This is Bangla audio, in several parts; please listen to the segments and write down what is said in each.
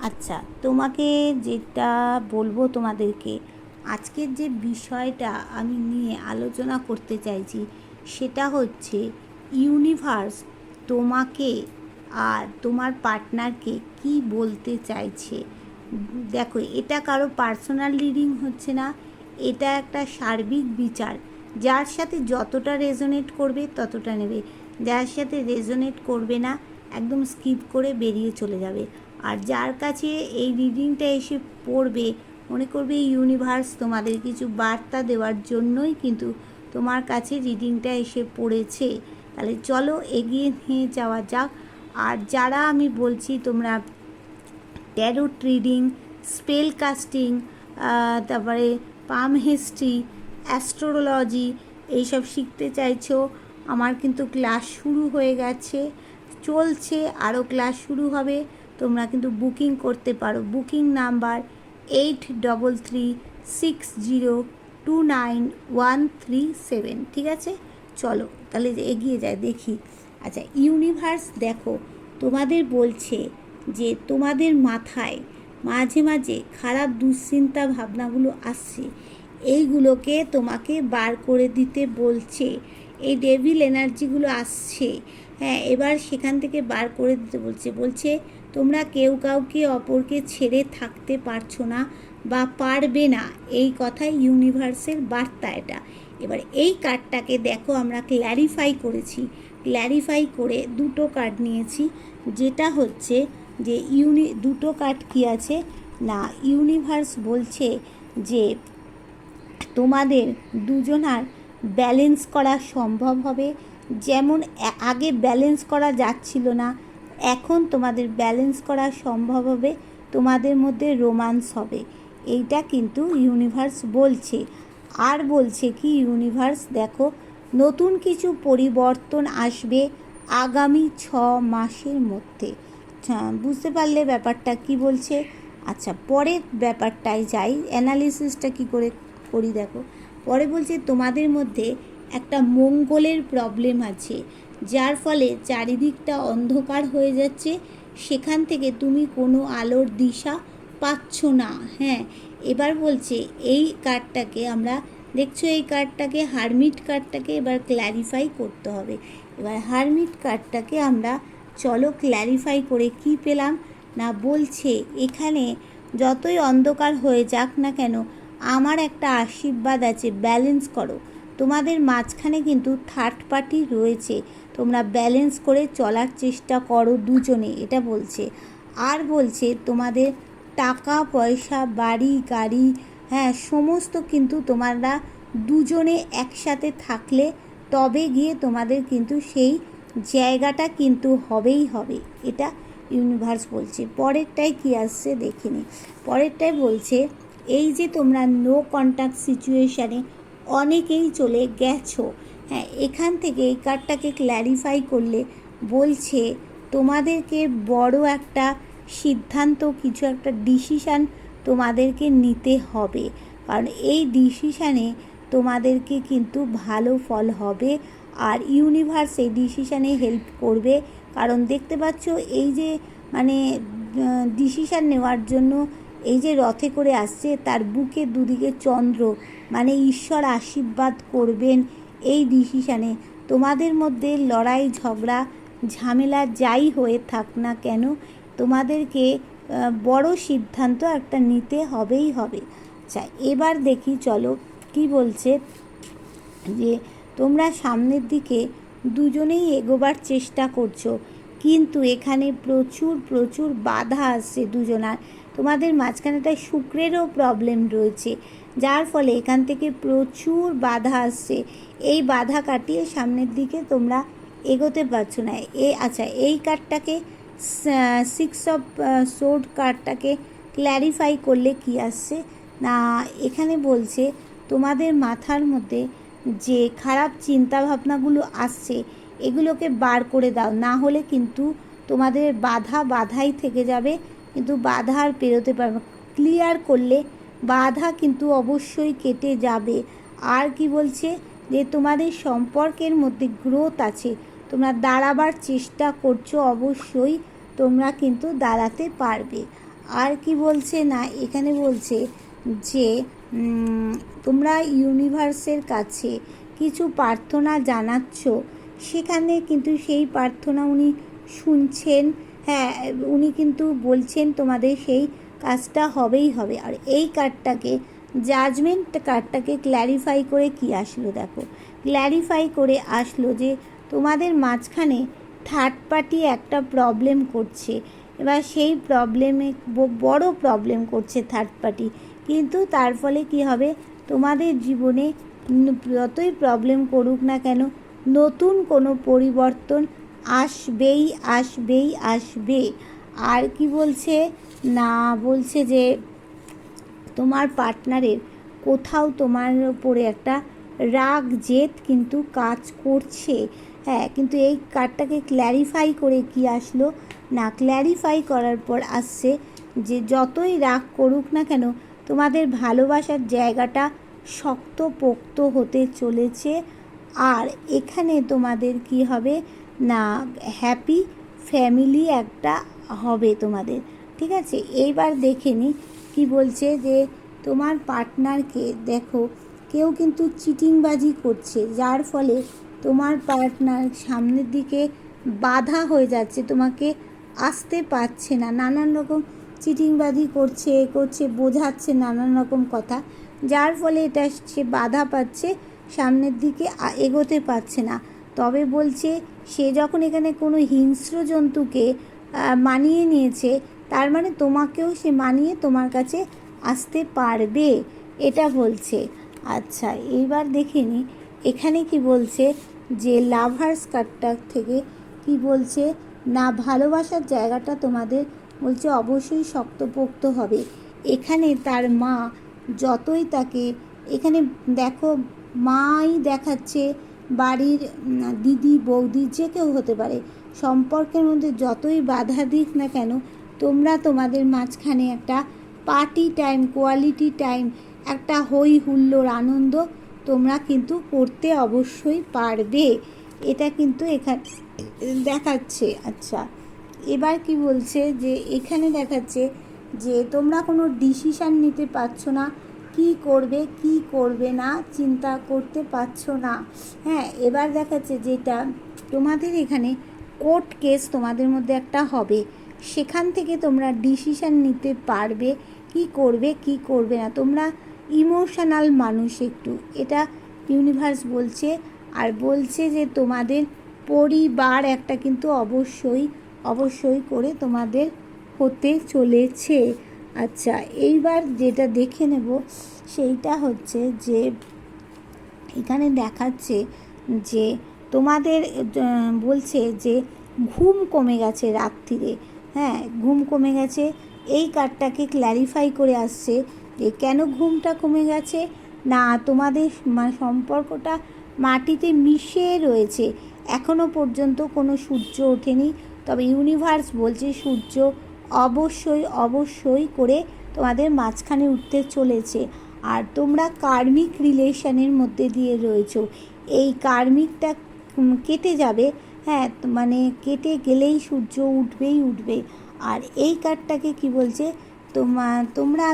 আচ্ছা, তোমাকে যেটা বলবো তোমাদেরকে, আজকের যে বিষয়টা আমি নিয়ে আলোচনা করতে চাইছি সেটা হচ্ছে ইউনিভার্স তোমাকে আর তোমার পার্টনারকে কি বলতে চাইছে। দেখো, এটা কারো পার্সোনাল রিডিং হচ্ছে না, এটা একটা সার্বিক বিচার। যার সাথে যতটা রেজোনেট করবে ততটা নেবে, যার সাথে রেজোনেট করবে না একদম স্কিপ করে বেরিয়ে চলে যাবে। আর যার কাছে এই রিডিংটা এসে পড়বে, মনে করবে এই ইউনিভার্স তোমাদের কিছু বার্তা দেওয়ার জন্যই কিন্তু তোমার কাছে রিডিংটা এসে পড়েছে। তাহলে চলো এগিয়ে নিয়ে যাওয়া যাক। আর যারা আমি বলছি তোমরা ট্যারোট রিডিং, স্পেল কাস্টিং, তারপরে পাম হিস্ট্রি, অ্যাস্ট্রোলজি এইসব শিখতে চাইছো, আমার কিন্তু ক্লাস শুরু হয়ে গেছে, চলছে, আরও ক্লাস শুরু হবে। তোমরা কিন্তু বুকিং করতে পারো। Booking number 8330291137। ঠিক আছে, চলো তাহলে এগিয়ে যায় দেখি। আচ্ছা, ইউনিভার্স দেখো তোমাদের বলছে যে তোমাদের মাথায় মাঝে মাঝে খারাপ দুশ্চিন্তা ভাবনাগুলো আসছে, এইগুলোকে তোমাকে বার করে দিতে বলছে। এই ডেভিল এনার্জিগুলো আসছে, হ্যাঁ, এবার সেখান থেকে বার করে দিতে বলছে তোমরা কেউ কাউকে অপরকে ছেড়ে থাকতে পারছো না বা পারবে না, এই কথাই ইউনিভার্সের বার্তা এটা। এবার এই কার্ডটাকে দেখো আমরা ক্ল্যারিফাই করেছি, ক্ল্যারিফাই করে দুটো কার্ড নিয়েছি, যেটা হচ্ছে যে দুটো কার্ড কী আছে না, ইউনিভার্স বলছে যে তোমাদের দুজনার ব্যালেন্স করা সম্ভব হবে। যেমন আগে ব্যালেন্স করা যাচ্ছিল না, এখন তোমাদের ব্যালেন্স করা সম্ভব হবে, তোমাদের মধ্যে রোম্যান্স হবে। এইটা কিন্তু ইউনিভার্স বলছে। আর বলছে কি ইউনিভার্স, দেখো নতুন কিছু পরিবর্তন আসবে আগামী 6 মাসের মধ্যে। বুঝতে পারলে ব্যাপারটা কি বলছে? আচ্ছা, পরের ব্যাপারটায় যাই, অ্যানালিসিসটা কি করে করি দেখো। পরে বলছে তোমাদের মধ্যে একটা মঙ্গলের প্রবলেম আছে, যার ফলে চারিদিকটা অন্ধকার হয়ে যাচ্ছে, সেখান থেকে তুমি কোনো আলোর দিশা পাচ্ছ না। হ্যাঁ, এবার বলছে এই কার্ডটাকে আমরা দেখছো, এই কার্ডটাকে হারমিট কার্ডটাকে এবার ক্ল্যারিফাই করতে হবে। এবার হারমিট কার্ডটাকে আমরা চলো ক্ল্যারিফাই করে কি পেলাম না, বলছে এখানে যতই অন্ধকার হয়ে যাক না কেন আমার একটা আশীর্বাদ আছে, ব্যালেন্স করো। তোমাদের মাঝখানে কিন্তু থার্ড পার্টি রয়েছে, তোমরা ব্যালেন্স করে চলার চেষ্টা করো দুজনে, এটা বলছে। আর বলছে তোমাদের টাকা পয়সা বাড়ি গাড়ি, হ্যাঁ, সমস্ত কিন্তু তোমরা দুজনে একসাথে থাকলে তবে গিয়ে তোমাদের কিন্তু সেই জায়গাটা কিন্তু হবেই হবে, এটা ইউনিভার্স বলছে। পরেরটাই কি আসছে দেখিনি। পরেরটাই বলছে এই যে তোমরা নো কন্ট্যাক্ট সিচুয়েশানে অনেকেই চলে গেছো, হ্যাঁ, এখান থেকে এই কার্ডটাকে ক্ল্যারিফাই করলে বলছে তোমাদেরকে বড় একটা সিদ্ধান্ত, কিছু একটা ডিসিশান তোমাদেরকে নিতে হবে, কারণ এই ডিসিশানে তোমাদেরকে কিন্তু ভালো ফল হবে। আর ইউনিভার্স এই ডিসিশানে হেল্প করবে, কারণ দেখতে পাচ্ছ এই যে মানে ডিসিশান নেওয়ার জন্য এই যে রথে করে আসছে, তার বুকে দুদিকে চন্দ্র, মানে ঈশ্বর আশীর্বাদ করবেন এই ডিসিশানে। তোমাদের মধ্যে লড়াই ঝগড়া ঝামেলা যাই হয়ে থাক না কেন, তোমাদেরকে বড় সিদ্ধান্ত একটা নিতে হবেই হবে। আচ্ছা, এবার দেখি চলো কি বলছে, যে তোমরা সামনের দিকে দুজনেই এগোবার চেষ্টা করছো, কিন্তু এখানে প্রচুর প্রচুর বাধা আসছে দুজনার। তোমাদের মাঝখানেটায় শুক্রেরও প্রবলেম রয়েছে, যার ফলে এখান থেকে প্রচুর বাধা আসছে। এই বাধা কাটিয়ে সামনের দিকে তোমরা এগোতে পারছো না। আচ্ছা, এই কার্ডটাকে 6 অফ সোর্ড কার্ডটাকে ক্ল্যারিফাই করলে কি আসছে না, এখানে বলছে তোমাদের মাথার মধ্যে যে খারাপ চিন্তাভাবনাগুলো আসছে এগুলোকে বার করে দাও, না হলে কিন্তু তোমাদের বাধাই থেকে যাবে, কিন্তু বাধা আর পেরোতে পারবে। ক্লিয়ার করলে বাধা কিন্তু অবশ্যই কেটে যাবে। আর কি বলছে যে তোমাদের সম্পর্কের মধ্যে গ্রোথ আছে, তোমরা দাঁড়াবার চেষ্টা করছো, অবশ্যই তোমরা কিন্তু দাঁড়াতে পারবে। আর কি বলছে না, এখানে বলছে যে তোমরা ইউনিভার্সের কাছে কিছু প্রার্থনা জানাচ্ছ, সেখানে কিন্তু সেই প্রার্থনা উনি শুনছেন। হ্যাঁ, উনি কিন্তু বলছেন তোমাদের সেই কাজটা হবেই হবে। আর এই কার্ডটাকে, জাজমেন্ট কার্ডটাকে ক্ল্যারিফাই করে কি আসলো দেখো, ক্ল্যারিফাই করে আসলো যে তোমাদের মাঝখানে থার্ড পার্টি একটা প্রবলেম করছে। এবার সেই প্রবলেমে বড় প্রবলেম করছে থার্ড পার্টি, কিন্তু তার ফলে কি হবে, তোমাদের জীবনে যতই প্রবলেম করুক না কেন, নতুন কোনো পরিবর্তন আসবেই আসবেই আসবে। আর কি বলছে না, বলছে যে তোমার পার্টনারের কোথাও তোমার উপরে একটা রাগ জেদ কিন্তু কাজ করছে। হ্যাঁ, কিন্তু এই কার্ডটাকে ক্ল্যারিফাই করে কি আসলো না, ক্ল্যারিফাই করার পর আসছে যে যতই রাগ করুক না কেন, তোমাদের ভালোবাসার জায়গাটা শক্তপোক্ত হতে চলেছে। আর এখানে তোমাদের কি হবে না, হ্যাপি ফ্যামিলি একটা হবে তোমাদের। ঠিক আছে, এইবার দেখে নি কি বলছে যে তোমার পার্টনারকে দেখো, কেউ কিন্তু চিটিংবাজি করছে, যার ফলে তোমার পার্টনার সামনের দিকে বাধা হয়ে যাচ্ছে, তোমাকে আসতে পারছে না, নানান রকম চিটিংবাজি করছে বোঝাচ্ছে নানান রকম কথা, যার ফলে এটা সে বাধা পাচ্ছে, সামনের দিকে এগোতে পারছে না। তবে বলছে সে যখন এখানে কোনো হিংস্র জন্তুকে মানিয়ে নিয়েছে, তার মানে তোমাকেও সে মানিয়ে তোমার কাছে আসতে পারবে, এটা বলছে। আচ্ছা, এইবার দেখে নি এখানে কি বলছে যে লাভার্স কার্ডটা থেকে কি বলছে না, ভালোবাসার জায়গাটা তোমাদের বলছে অবশ্যই শক্তপোক্ত হবে। এখানে তার মা যতই তাকে, এখানে দেখো মাই দেখাচ্ছে, বাড়ির দিদি বৌদি যে কেউ হতে পারে, সম্পর্কের মধ্যে যতই বাধা দিক না কেন, তোমরা তোমাদের মাঝখানে একটা পার্টি টাইম, কোয়ালিটি টাইম, একটা হই হুল্লোড় আনন্দ তোমরা কিন্তু করতে অবশ্যই পারবে, এটা কিন্তু এখানে দেখাচ্ছে। আচ্ছা, এবার কি বলছে যে এখানে দেখাচ্ছে যে তোমরা কোনো ডিসিশান নিতে পারছো না, কি করবে কি করবে না চিন্তা করতে পারছো না। হ্যাঁ, এবার দেখাচ্ছে যেটা তোমাদের এখানে কোর্ট কেস তোমাদের মধ্যে একটা হবে, সেখান থেকে তোমরা ডিসিশান নিতে পারবে কি করবে কি করবে না। তোমরা ইমোশনাল মানুষ একটু, এটা ইউনিভার্স বলছে। আর বলছে যে তোমাদের পরিবার একটা কিন্তু অবশ্যই অবশ্যই করে তোমাদের হতে চলেছে। আচ্ছা, এইবার যেটা দেখে নেব সেইটা হচ্ছে যে এখানে দেখাচ্ছে যে তোমাদের বলছে যে ঘুম কমে গেছে রাত্রিরে। হ্যাঁ, ঘুম কমে গেছে, এই কার্ডটাকে ক্ল্যারিফাই করে আসছে যে কেন ঘুমটা কমে গেছে না, তোমাদের সম্পর্কটা মাটিতে মিশে রয়েছে, এখনও পর্যন্ত কোনো সূর্য ওঠেনি। তবে ইউনিভার্স বলছে সূর্য অবশ্যই অবশ্যই করে তোমাদের মাঝখানে উঠতে চলেছে। আর তোমরা কার্মিক রিলেশনের মধ্যে দিয়ে রয়েছো, এই কার্মিকটা কেটে যাবে। হ্যাঁ, মানে কেটে গেলেই সূর্য উঠবেই উঠবে। আর এই কার্ডটাকে কি বলছে, তোমরা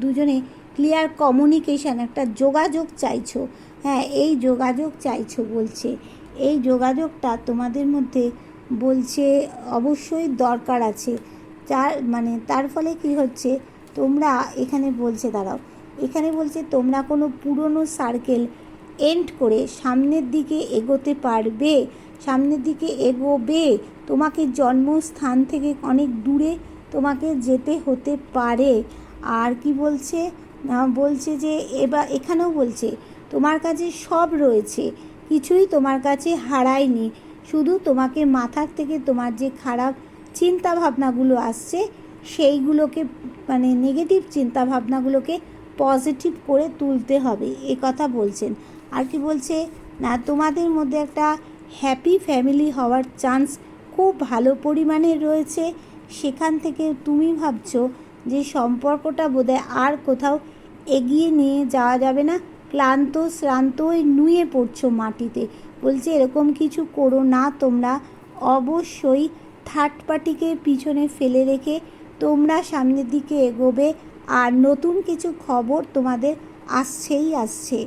দুজনে ক্লিয়ার কমিউনিকেশান, একটা যোগাযোগ চাইছো। হ্যাঁ, এই যোগাযোগ চাইছো বলছে, এই যোগাযোগটা তোমাদের মধ্যে বলছে অবশ্যই দরকার আছে। তার ফলে কি হচ্ছে, তোমরা এখানে বলছে দাঁড়াও, এখানে বলছে তোমরা কোনো পুরনো সার্কেল এন্ড করে সামনের দিকে এগোতে পারবে, সামনের দিকে এগোবে। তোমাকে জন্মস্থান থেকে অনেক দূরে তোমাকে যেতে হতে পারে। আর কি বলছে বলছে যে এখানেও বলছে তোমার কাছে সব রয়েছে, কিছুই তোমার কাছে হারায়নি, শুধু তোমাকে মাথার থেকে তোমার যে খারাপ চিন্তা ভাবনাগুলো আসছে সেইগুলোকে, মানে নেগেটিভ চিন্তা ভাবনাগুলোকে পজিটিভ করে তুলতে হবে, এ কথা বলছেন। আর কি বলছে না, তোমাদের মধ্যে একটা হ্যাপি ফ্যামিলি হওয়ার চান্স খুব ভালো পরিমাণে রয়েছে। সেখান থেকে তুমি ভাবছো যে সম্পর্কটা বোধহয় আর কোথাও এগিয়ে নিয়ে যাওয়া যাবে না, ক্লান্ত শ্রান্ত নুয়ে পড়ছো মাটিতে। বলছে এরকম কিছু করো না, তোমরা অবশ্যই থার্ড পার্টিকে পিছনে ফেলে রেখে তোমরা সামনের দিকে এগোবে, আর নতুন কিছু খবর তোমাদের আসছেই আসছে।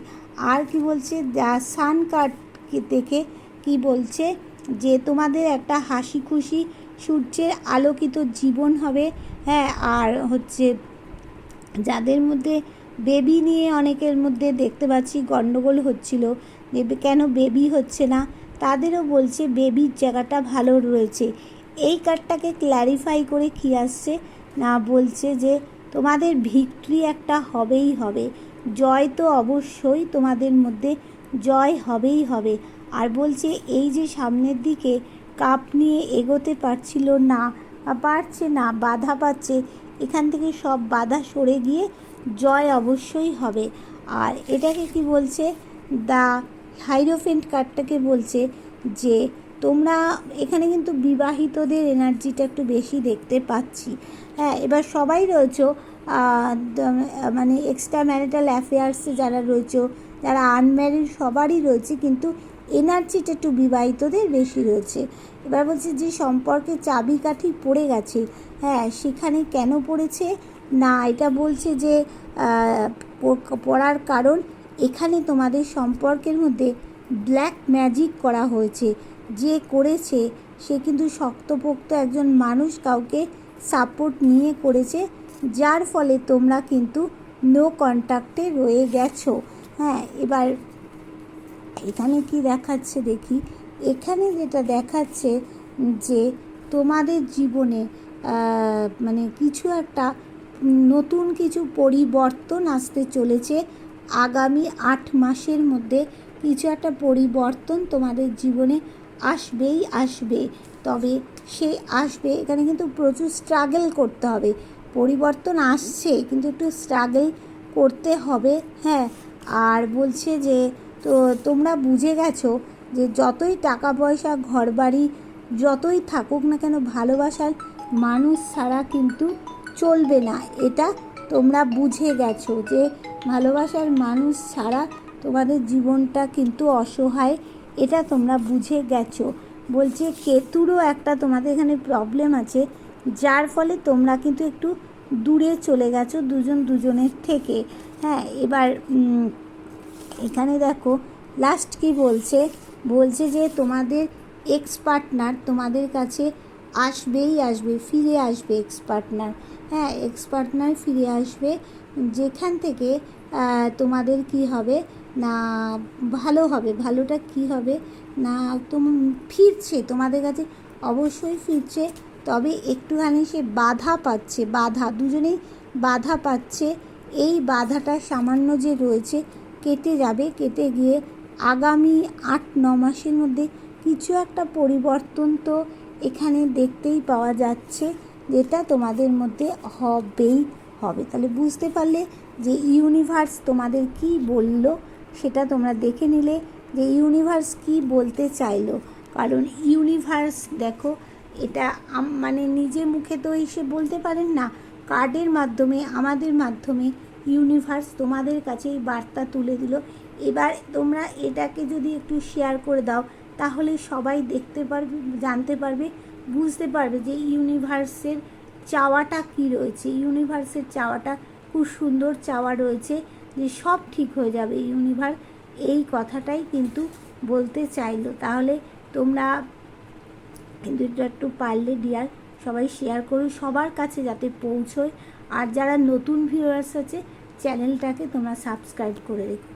আর কি বলছে, দ্য সান কার্ড দেখে কি বলছে যে তোমাদের একটা হাসি খুশি সূর্যের আলোকিত জীবন হবে। হ্যাঁ, আর হচ্ছে যাদের মধ্যে বেবি নিয়ে অনেকের মধ্যে দেখতে পাচ্ছি গণ্ডগোল হচ্ছিল যে কেন বেবি হচ্ছে না, তাদেরও বলছে বেবির জায়গাটা ভালো রয়েছে। এই কার্ডটাকে ক্ল্যারিফাই করে কী আসছে না, বলছে যে তোমাদের ভিক্টরি একটা হবেই হবে, জয় তো অবশ্যই তোমাদের মধ্যে জয় হবেই হবে। আর বলছে এই যে সামনের দিকে কাপ নিয়ে এগোতে পারছিল না, পারছে না, বাধা পাচ্ছে, এখান থেকে সব বাধা সরে গিয়ে জয় অবশ্যই হবে। আর এটাকে কি বলছে, দ্য হাইরোফেন্ট কার্ডটাকে বলছে যে তোমরা এখানে কিন্তু বিবাহিতদের এনার্জিটা একটু বেশি দেখতে পাচ্ছি। হ্যাঁ, এবার সবাই রয়েছো মানে এক্সট্রা ম্যারিটাল অ্যাফেয়ার্সে যারা রয়েছো, যারা আনম্যারিড সবারই রয়েছে, কিন্তু এনার্জিটা একটু বিবাহিতদের বেশি রয়েছে। এবার বলছে যে সম্পর্কে চাবিকাঠি পড়ে গেছে। হ্যাঁ, সেখানে কেন পড়েছে না, এটা বলছে যে পড়ার কারণ এখানে তোমাদের সম্পর্কের মধ্যে ব্ল্যাক ম্যাজিক করা হয়েছে। যে করেছে সে কিন্তু শক্তপোক্ত একজন মানুষ, কাউকে সাপোর্ট নিয়ে করেছে, যার ফলে তোমরা কিন্তু নো কন্ট্যাক্টে রয়ে গেছো। হ্যাঁ, এবার এখানে কি দেখাচ্ছে দেখি, এখানে যেটা দেখাচ্ছে যে তোমাদের জীবনে মানে কিছু একটা নতুন কিছু পরিবর্তন আসতে চলেছে আগামী 8 মাসের মধ্যে। কিছু একটা পরিবর্তন তোমাদের জীবনে আসবেই আসবে, তবে সে আসবে, এখানে কিন্তু প্রচুর স্ট্রাগল করতে হবে। পরিবর্তন আসছে কিন্তু একটু স্ট্রাগল করতে হবে। হ্যাঁ, আর বলছে যে তো তোমরা বুঝে গেছো যে যতই টাকা পয়সা ঘরবাড়ি যতই থাকুক না কেন, ভালোবাসার মানুষ ছাড়া কিন্তু চলবে না। এটা তোমরা বুঝে গেছো যে ভালোবাসার মানুষ ছাড়া তোমাদের জীবনটা কিন্তু অসহায়, এটা তোমরা বুঝে গেছো। বলছে কেতুরও একটা তোমাদের এখানে প্রবলেম আছে, যার ফলে তোমরা কিন্তু একটু দূরে চলে গেছো দুজন দুজনের থেকে। হ্যাঁ, এবার এখানে দেখো লাস্ট কি বলছে, বলছে যে তোমাদের এক্স পার্টনার তোমাদের কাছে আসবেই আসবে, ফিরে আসবে এক্স পার্টনার। হ্যাঁ, এক্স পার্টনার ফিরে আসবে, যেখান থেকে তোমাদের কি হবে না ভালো হবে। ভালোটা কি হবে না, ফিরছে তোমাদের কাছে, অবশ্যই ফিরছে, তবে একটুখানি সে বাধা পাচ্ছে, বাধা দুজনেই বাধা পাচ্ছে। এই বাধাটা সামান্য যে রয়েছে কেটে যাবে, কেটে গিয়ে আগামী 8-9 মাসের মধ্যে কিছু একটা পরিবর্তন তো এখানে দেখতেই পাওয়া যাচ্ছে, যেটা তোমাদের মধ্যে হবেই হবে। তাহলে বুঝতে পারলে যে ইউনিভার্স তোমাদের কি বলল, সেটা তোমরা দেখে নিলে যে ইউনিভার্স কি বলতে চাইলো। কারণ ইউনিভার্স দেখো, এটা মানে নিজে মুখে তো এসে বলতে পারেন না, কার্ডের মাধ্যমে আমাদের মাধ্যমে ইউনিভার্স তোমাদের কাছে এই বার্তা তুলে দিল। এবার তোমরা এটাকে যদি একটু শেয়ার করে দাও, তাহলে সবাই দেখতে পারবে, জানতে পারবে, বুঝতে পারবে যে ইউনিভার্সের চাওয়াটা কী রয়েছে। ইউনিভার্সের চাওয়াটা খুব সুন্দর চাওয়া রয়েছে যে সব ঠিক হয়ে যাবে। ইউনিভার্স এই কথাটাই কিন্তু বলতে চাইলো। তাহলে তোমরা কিন্তু একটু পারলে ডিয়ার সবাই শেয়ার করো, সবার কাছে যাতে পৌঁছয়। আর যারা নতুন ভিউয়ার্স আছে, চ্যানেলটাকে তোমরা সাবস্ক্রাইব করে রেখো।